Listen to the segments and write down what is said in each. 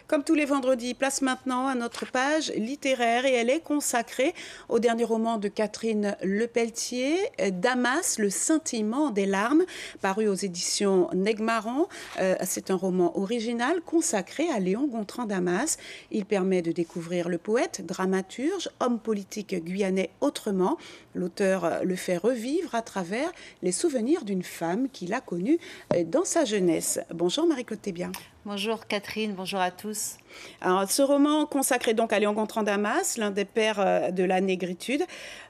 Comme tous les vendredis, place maintenant à notre page littéraire et elle est consacrée au dernier roman de Catherine Lepelletier, Damas, le scintillement des larmes, paru aux éditions Negmarron. C'est un roman original consacré à Léon Gontran Damas. Il permet de découvrir le poète, dramaturge, homme politique guyanais autrement. L'auteur le fait revivre à travers les souvenirs d'une femme qu'il a connue dans sa jeunesse. Bonjour Marie-Claude Thébien. Bonjour Catherine, bonjour à tous. Alors, ce roman consacré donc à Léon Gontran Damas, l'un des pères de la négritude,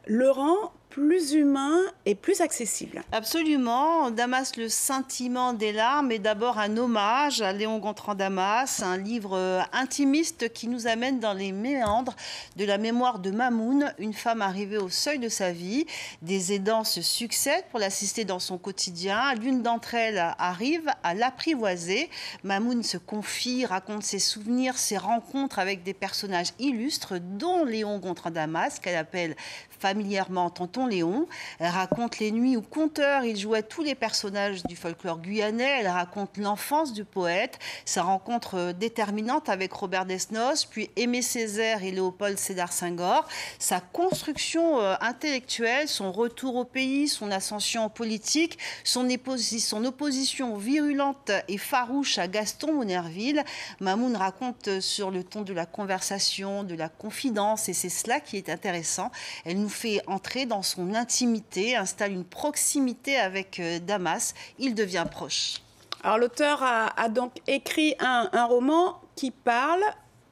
le rend plus humain et plus accessible. Absolument. Damas, le scintillement des larmes est d'abord un hommage à Léon Gontran Damas, un livre intimiste qui nous amène dans les méandres de la mémoire de Mamoun, une femme arrivée au seuil de sa vie. Des aidants se succèdent pour l'assister dans son quotidien. L'une d'entre elles arrive à l'apprivoiser. Mamoun se confie, raconte ses souvenirs, ses rencontres avec des personnages illustres, dont Léon Gontran Damas, qu'elle appelle familièrement Tonton Léon. Elle raconte les nuits où conteur il jouait tous les personnages du folklore guyanais. Elle raconte l'enfance du poète, sa rencontre déterminante avec Robert Desnos, puis Aimé Césaire et Léopold Sédar Senghor, sa construction intellectuelle, son retour au pays, son ascension politique, son opposition virulente et farouche à Gaston Monnerville. Mamoun raconte sur le ton de la conversation, de la confidence, et c'est cela qui est intéressant. Elle nous fait entrer dans son intimité, installe une proximité avec Damas. Il devient proche. Alors l'auteur a donc écrit un roman qui parle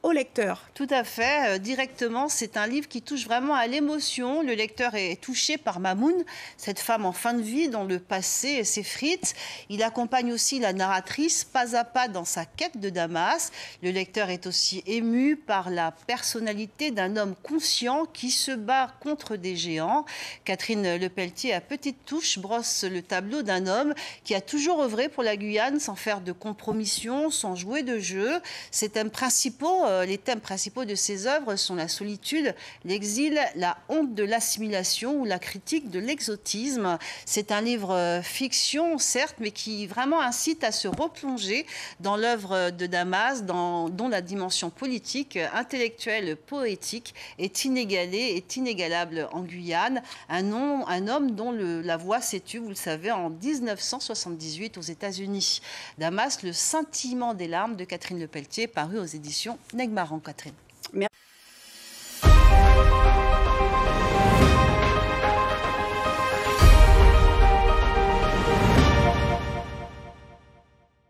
au lecteur. Tout à fait, directement, c'est un livre qui touche vraiment à l'émotion. Le lecteur est touché par Mamoun, cette femme en fin de vie dont le passé s'effrite. Il accompagne aussi la narratrice pas à pas dans sa quête de Damas. Le lecteur est aussi ému par la personnalité d'un homme conscient qui se bat contre des géants. Catherine Lepelletier, à petite touche, brosse le tableau d'un homme qui a toujours œuvré pour la Guyane sans faire de compromission, sans jouer de jeu. Les thèmes principaux de ses œuvres sont la solitude, l'exil, la honte de l'assimilation ou la critique de l'exotisme. C'est un livre fiction, certes, mais qui vraiment incite à se replonger dans l'œuvre de Damas, dont la dimension politique, intellectuelle, poétique est inégalée, est inégalable en Guyane. Un homme dont la voix s'est tue, vous le savez, en 1978 aux États-Unis. Damas, le scintillement des larmes de Catherine Lepelletier, paru aux éditions Negmarron, Catherine.